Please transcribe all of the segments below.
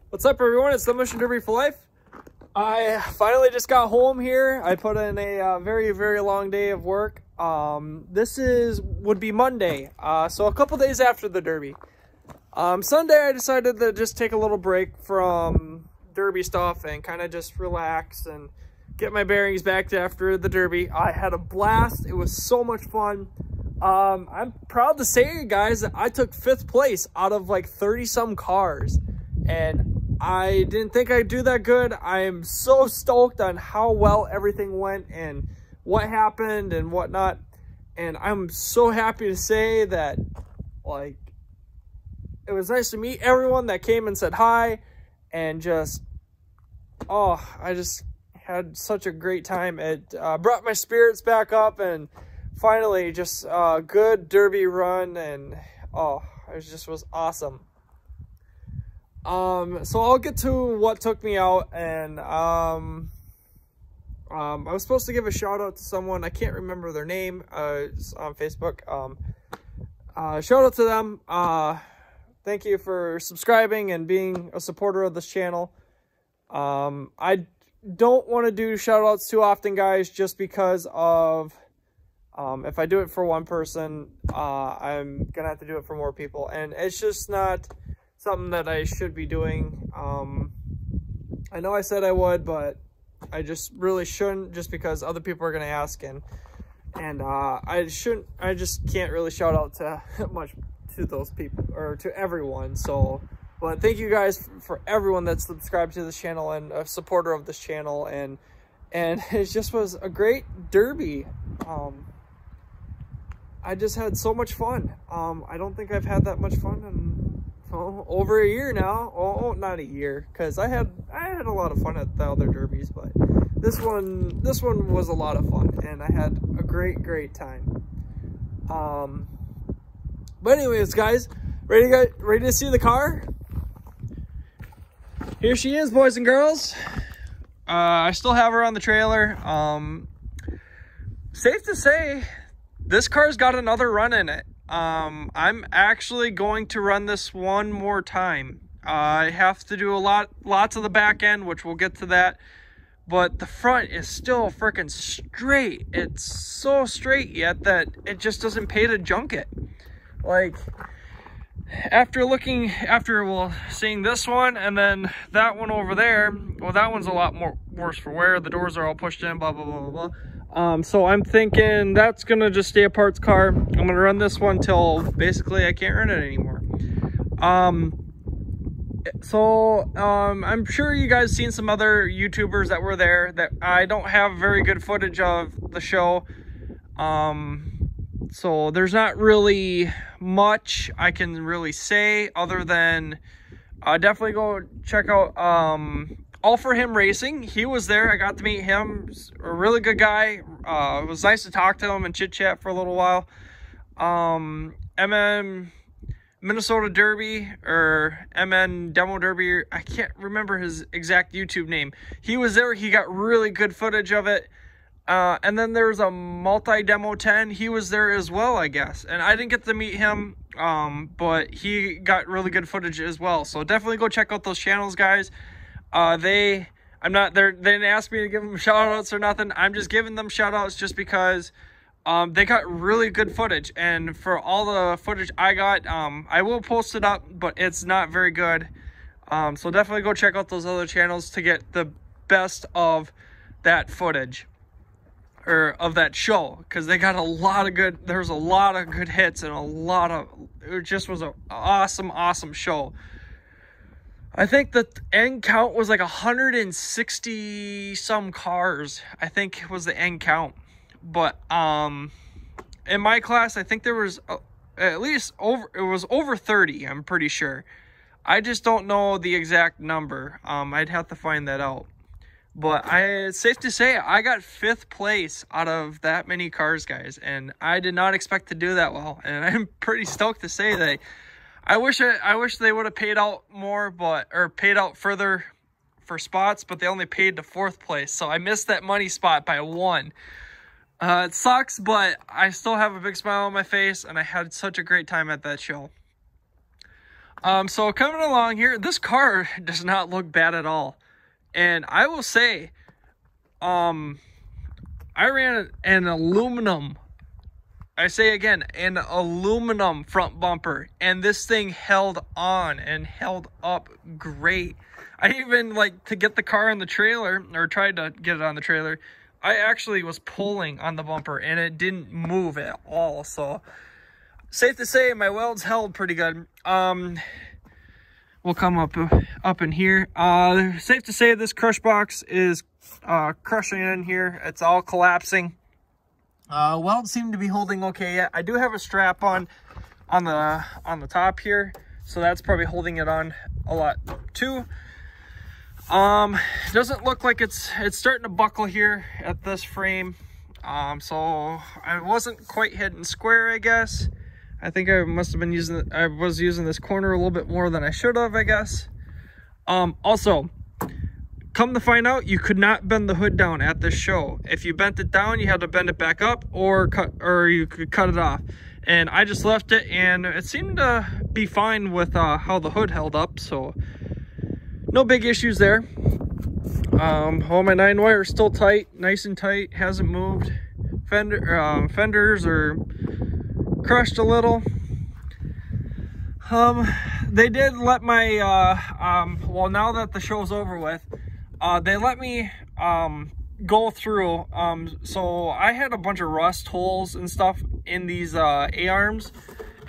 What's up, everyone? It's Demolition Derby for Life. I finally just got home here. I put in a very, very long day of work. This would be Monday, so a couple days after the Derby. Sunday, I decided to just take a little break from Derby stuff and kind of just relax and get my bearings back after the Derby. I had a blast. It was so much fun. I'm proud to say, guys, that I took 5th place out of like 30-some cars. And I didn't think I'd do that good. I am so stoked on how well everything went and what happened and whatnot. And I'm so happy to say that, like, it was nice to meet everyone that came and said hi. And just, oh, I just had such a great time. It brought my spirits back up, and finally just a good Derby run. And, oh, it just was awesome. So I'll get to what took me out, and I was supposed to give a shout out to someone. I can't remember their name. It's on Facebook. Shout out to them. Thank you for subscribing and being a supporter of this channel. I don't want to do shout outs too often, guys, just because of if I do it for one person, I'm gonna have to do it for more people, and it's just not something that I should be doing. I know I said I would, but I just really shouldn't, just because other people are going to ask, and I just can't really shout out to much to those people, or to everyone. So, but thank you guys for everyone that's subscribed to this channel and a supporter of this channel, and it just was a great Derby. I just had so much fun. I don't think I've had that much fun in over a year now. Oh, not a year, because I had a lot of fun at the other Derbies, but this one was a lot of fun, and I had a great time. But anyways, guys, ready to see the car? Here she is, boys and girls. I still have her on the trailer. Safe to say, this car's got another run in it. I'm actually going to run this one more time. I have to do lots of the back end, which we'll get to that, but the front is still freaking straight. It's so straight yet that it just doesn't pay to junk it. Like, after seeing this one and then that one over there, well, that one's a lot worse for wear. The doors are all pushed in, blah blah blah blah blah. So I'm thinking that's gonna just stay a parts car. I'm gonna run this one till basically I can't run it anymore. I'm sure you guys seen some other YouTubers that were there that I don't have very good footage of the show. So there's not really much I can really say other than definitely go check out All For Him Racing. He was there. I got to meet him. A really good guy. It was nice to talk to him and chit chat for a little while. MN Minnesota Derby, or MN Demo Derby, I can't remember his exact YouTube name. He was there. He got really good footage of it. And then there's a Multi Demo 10. He was there as well, I guess. And I didn't get to meet him, but he got really good footage as well. So definitely go check out those channels, guys. They didn't ask me to give them shout outs or nothing. I'm just giving them shout outs just because they got really good footage, and for all the footage I got, I will post it up, but it's not very good. So definitely go check out those other channels to get the best of that footage, or of that show, because they got there's a lot of good hits, and it just was an awesome show. I think the end count was like 160 some cars, I think was the end count. But in my class, I think there was at least over 30, I'm pretty sure. I just don't know the exact number. I'd have to find that out. But it's safe to say I got 5th place out of that many cars, guys, and I did not expect to do that well. And I'm pretty stoked to say that I wish they would have paid out more, or paid out further for spots, but they only paid to 4th place. So I missed that money spot by 1. It sucks, but I still have a big smile on my face, and I had such a great time at that show. So coming along here, this car does not look bad at all. And I will say, I ran an aluminum, I say again, an aluminum front bumper, and this thing held on and held up great. I even, like, to get the car on the trailer, or tried to get it on the trailer, I actually was pulling on the bumper and it didn't move at all. So safe to say my welds held pretty good. We'll come up in here. Safe to say this crush box is crushing in here. It's all collapsing. Welds seem to be holding okay yet. I do have a strap on the top here, so that's probably holding it on a lot too. Doesn't look like it's starting to buckle here at this frame. So I wasn't quite hitting square, I guess. I think I must have been was using this corner a little bit more than I should have, I guess. Also, come to find out, you could not bend the hood down at this show. If you bent it down, you had to bend it back up, or you could cut it off. And I just left it, and it seemed to be fine with how the hood held up, so no big issues there. All my 9-wire is still tight, nice and tight, hasn't moved. Fenders are crushed a little. They did let my well, now that the show's over with, they let me go through. So I had a bunch of rust holes and stuff in these A-arms,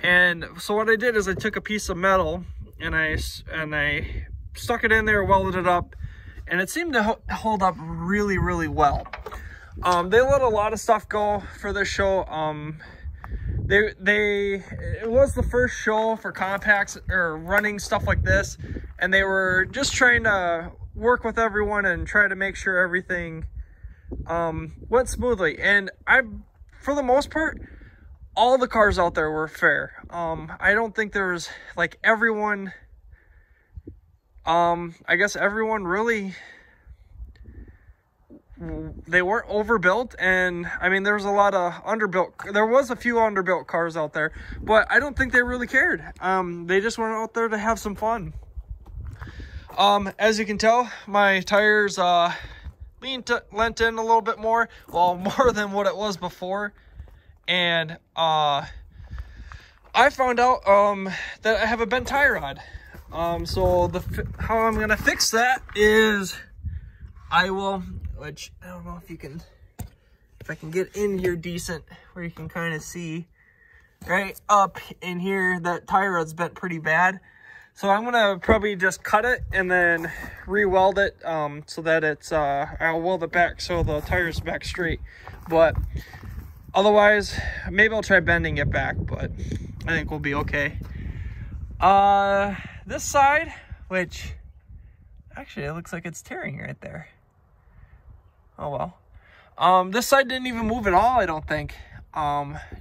and so what I did is I took a piece of metal and I stuck it in there, welded it up, and it seemed to hold up really, really well. They let a lot of stuff go for this show. It was the first show for compacts or running stuff like this, and they were just trying to work with everyone and try to make sure everything went smoothly. And for the most part, all the cars out there were fair. I don't think there was, like, everyone, I guess everyone really, they weren't overbuilt. And I mean, there was a lot of underbuilt, there was a few underbuilt cars out there, but I don't think they really cared. They just went out there to have some fun. As you can tell, my tires lent in a little bit more, well, more than what it was before. And I found out that I have a bent tie rod. So how I'm gonna fix that is which I don't know if I can get in here decent where you can kind of see right up in here that tie rod's bent pretty bad. So I'm gonna probably just cut it and then re-weld it so that it's I'll weld it back so the tire's back straight. But otherwise, maybe I'll try bending it back, but I think we'll be okay. This side, which actually it looks like it's tearing right there. Oh well. This side didn't even move at all, I don't think.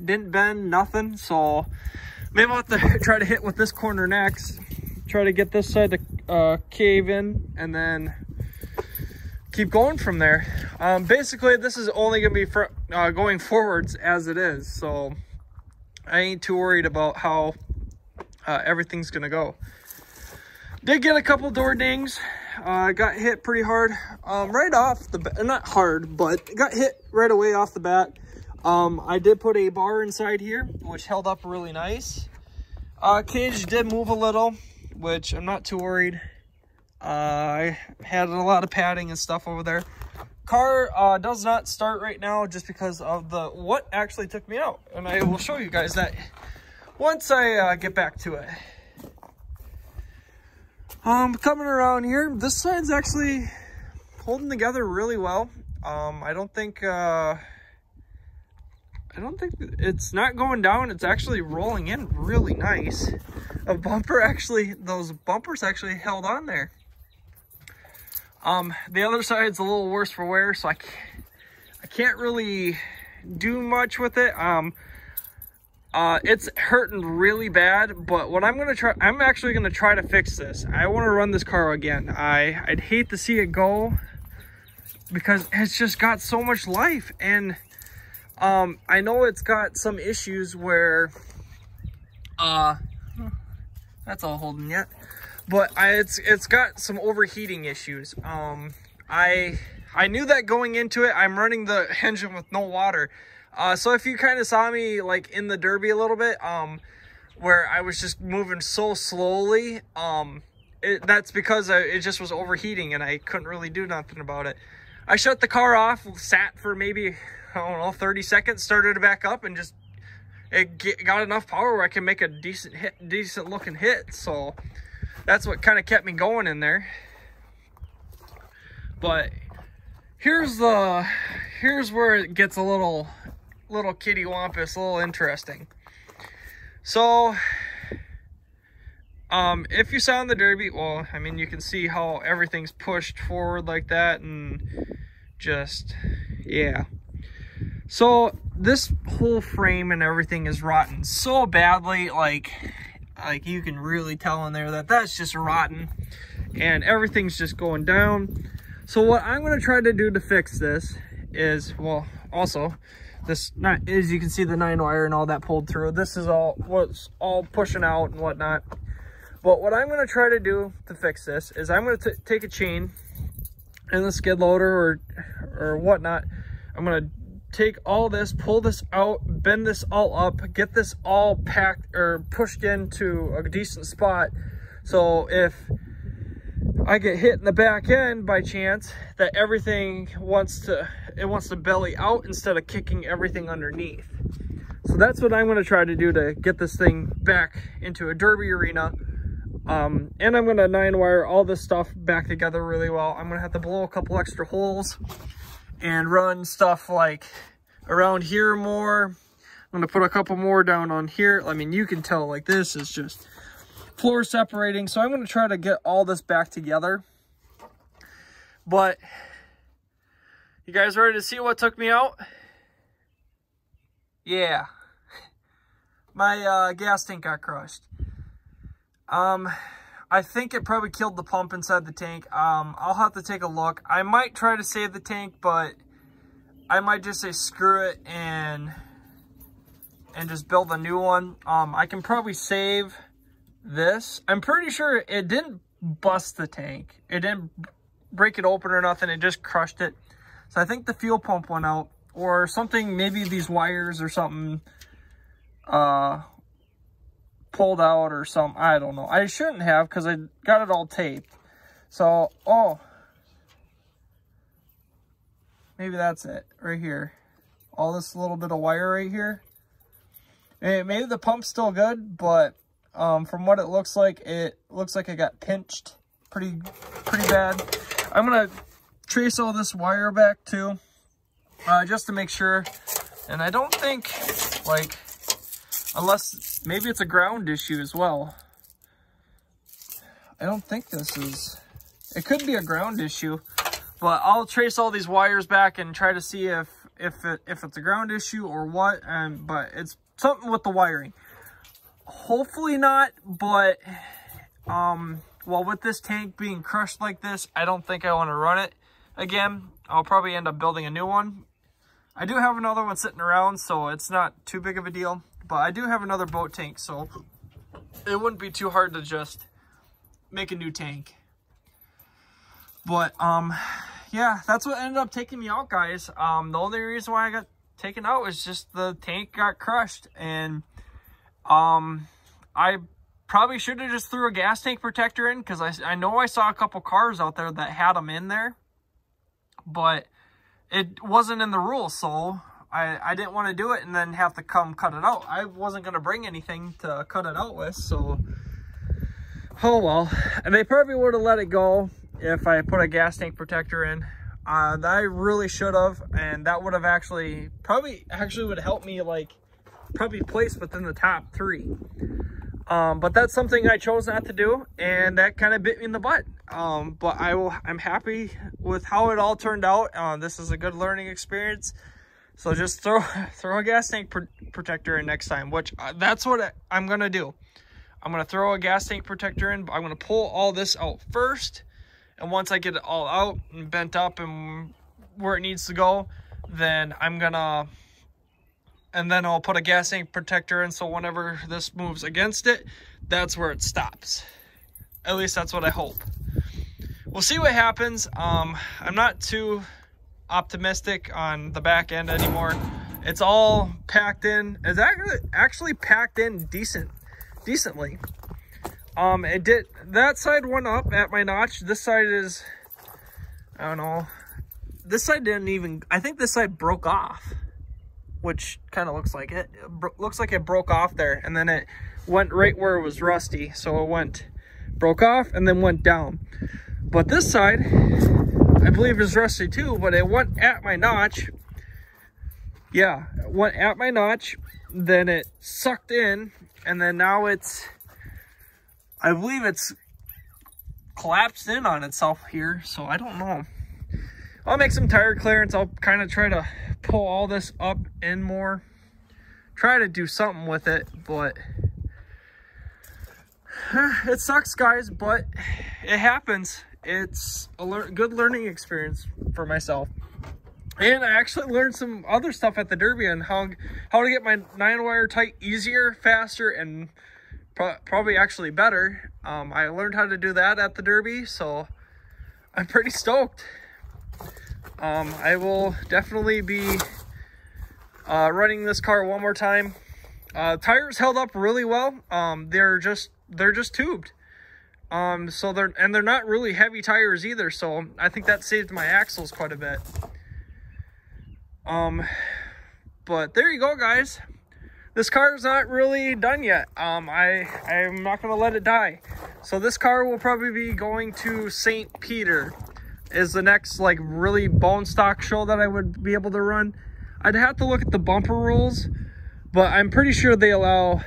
Didn't bend, nothing. So maybe I'll have to try to hit with this corner next. Try to get this side to cave in and then keep going from there. Basically, this is only gonna be for going forwards as it is. So I ain't too worried about how everything's gonna go. Did get a couple door dings. Got hit pretty hard right off the bat. Not hard, but got hit right away off the bat. I did put a bar inside here, which held up really nice. Cage did move a little, which I'm not too worried. I had a lot of padding and stuff over there. Car does not start right now just because of what actually took me out, and I will show you guys that once I get back to it. Coming around here, this side's actually holding together really well. I don't think it's not going down. It's actually rolling in really nice. Those bumpers actually held on there. The other side's a little worse for wear, so I can't really do much with it. It's hurting really bad, but what I'm actually gonna try to fix this. I want to run this car again. I'd hate to see it go because it's just got so much life, and I know it's got some issues where That's all holding yet. But it's got some overheating issues. I knew that going into it. I'm running the engine with no water. So if you kind of saw me like in the Derby a little bit, where I was just moving so slowly, that's because it just was overheating and I couldn't really do nothing about it. I shut the car off, sat for maybe, I don't know, 30 seconds, started it back up, and just got enough power where I can make a decent looking hit. So that's what kind of kept me going in there. But here's where it gets a little kitty wampus, a little interesting. So if you saw in the Derby, well, I mean, you can see how everything's pushed forward like that, and just, yeah. So this whole frame and everything is rotten so badly, like you can really tell in there that that's just rotten, and everything's just going down. So what I'm going to try to do to fix this is, well, also, this, not, as you can see, the 9-wire and all that pulled through. This is what's all pushing out and whatnot. But what I'm going to try to do to fix this is I'm going to take a chain and the skid loader or whatnot. I'm going to take all this, pull this out, bend this all up, get this all packed or pushed into a decent spot. So if I get hit in the back end by chance, that everything wants to belly out instead of kicking everything underneath. So that's what I'm going to try to do to get this thing back into a Derby arena. And I'm going to 9-wire all this stuff back together really well. I'm going to have to blow a couple extra holes and run stuff like around here more. I'm going to put a couple more down on here. I mean, you can tell like this is just floor separating. So I'm going to try to get all this back together. But you guys ready to see what took me out? Yeah. My gas tank got crushed. I think it probably killed the pump inside the tank. I'll have to take a look. I might try to save the tank, but I might just say screw it and just build a new one. I can probably save this. I'm pretty sure it didn't bust the tank. It didn't break it open or nothing. It just crushed it. So I think the fuel pump went out or something. Maybe these wires or something pulled out or something. I don't know. I shouldn't have because I got it all taped. So, oh, maybe that's it right here. All this little bit of wire right here. And maybe the pump's still good, but from what it looks like it got pinched pretty bad. I'm gonna trace all this wire back too, just to make sure. And I don't think, like, unless maybe it's a ground issue as well. I don't think this is, it could be a ground issue, but I'll trace all these wires back and try to see if it's a ground issue or what. But it's something with the wiring. Hopefully not, but well, with this tank being crushed like this, I don't think I want to run it again. I'll probably end up building a new one. I do have another one sitting around, so it's not too big of a deal. But I do have another boat tank, so it wouldn't be too hard to just make a new tank. But yeah, that's what ended up taking me out, guys. The only reason why I got taken out was just the tank got crushed, and I probably should have just threw a gas tank protector in, because I know I saw a couple cars out there that had them in there, but it wasn't in the rules, so I didn't want to do it and then have to come cut it out. I wasn't going to bring anything to cut it out with, so oh well. And they probably would have let it go if I put a gas tank protector in. I really should have, and that would have actually would help me, like, probably place within the top 3. But that's something I chose not to do, and that kind of bit me in the butt. But I'm happy with how it all turned out. This is a good learning experience. So just throw a gas tank protector in next time, which that's what I'm going to do. I'm going to throw a gas tank protector in, but I'm going to pull all this out first. And once I get it all out and bent up and where it needs to go, then I'll put a gas tank protector in, so whenever this moves against it, that's where it stops. At least that's what I hope. We'll see what happens. I'm not too optimistic on the back end anymore. It's all packed in. It's actually packed in decently. It did, that side went up at my notch. This side is, I don't know. This side didn't even, I think this side broke off, which kind of looks like it. Looks like it broke off there, and then it went right where it was rusty. So it broke off and then went down. But this side, I believe is rusty too, but it went at my notch. Yeah, it went at my notch, then it sucked in, and then now I believe it's collapsed in on itself here, so I don't know. I'll make some tire clearance. I'll kind of try to pull all this up in more. Try to do something with it, but it sucks, guys, but it happens. It's a good learning experience for myself. And I actually learned some other stuff at the Derby on how to get my 9-wire tight easier, faster, and probably actually better. I learned how to do that at the Derby, so I'm pretty stoked. I will definitely be running this car one more time. Tires held up really well. They're just tubed. So they're not really heavy tires either, so I think that saved my axles quite a bit. But there you go, guys. This car is not really done yet. I'm not gonna let it die. So this car will probably be going to St. Peter, is the next like really bone stock show that I would be able to run. I'd have to look at the bumper rules, but I'm pretty sure they allow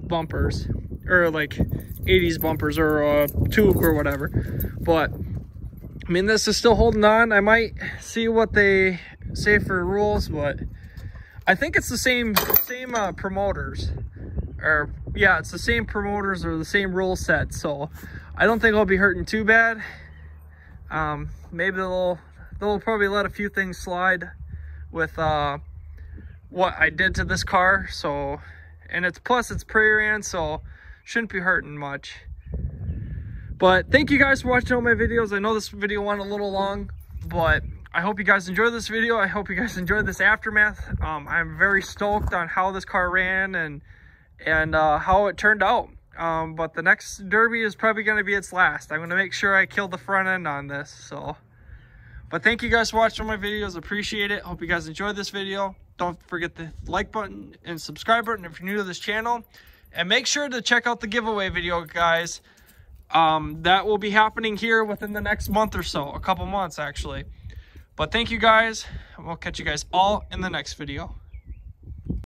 bumpers, or like 80s bumpers, or a tube or whatever. But I mean, this is still holding on. I might see what they say for rules, but I think it's the same promoters, or yeah, it's the same promoters or the same rule set, so I don't think I'll be hurting too bad. Maybe they'll probably let a few things slide with what I did to this car, so, and it's pre-ran, so shouldn't be hurting much. But thank you guys for watching all my videos. I know this video went a little long, but I hope you guys enjoyed this video. I hope you guys enjoyed this aftermath. I'm very stoked on how this car ran and how it turned out. But the next Derby is probably going to be its last. I'm going to make sure I kill the front end on this. So, but thank you guys for watching my videos. Appreciate it. Hope you guys enjoyed this video. Don't forget the like button and subscribe button if you're new to this channel. And make sure to check out the giveaway video, guys. That will be happening here within the next month or so. A couple months, actually. But thank you guys, and we'll catch you guys all in the next video.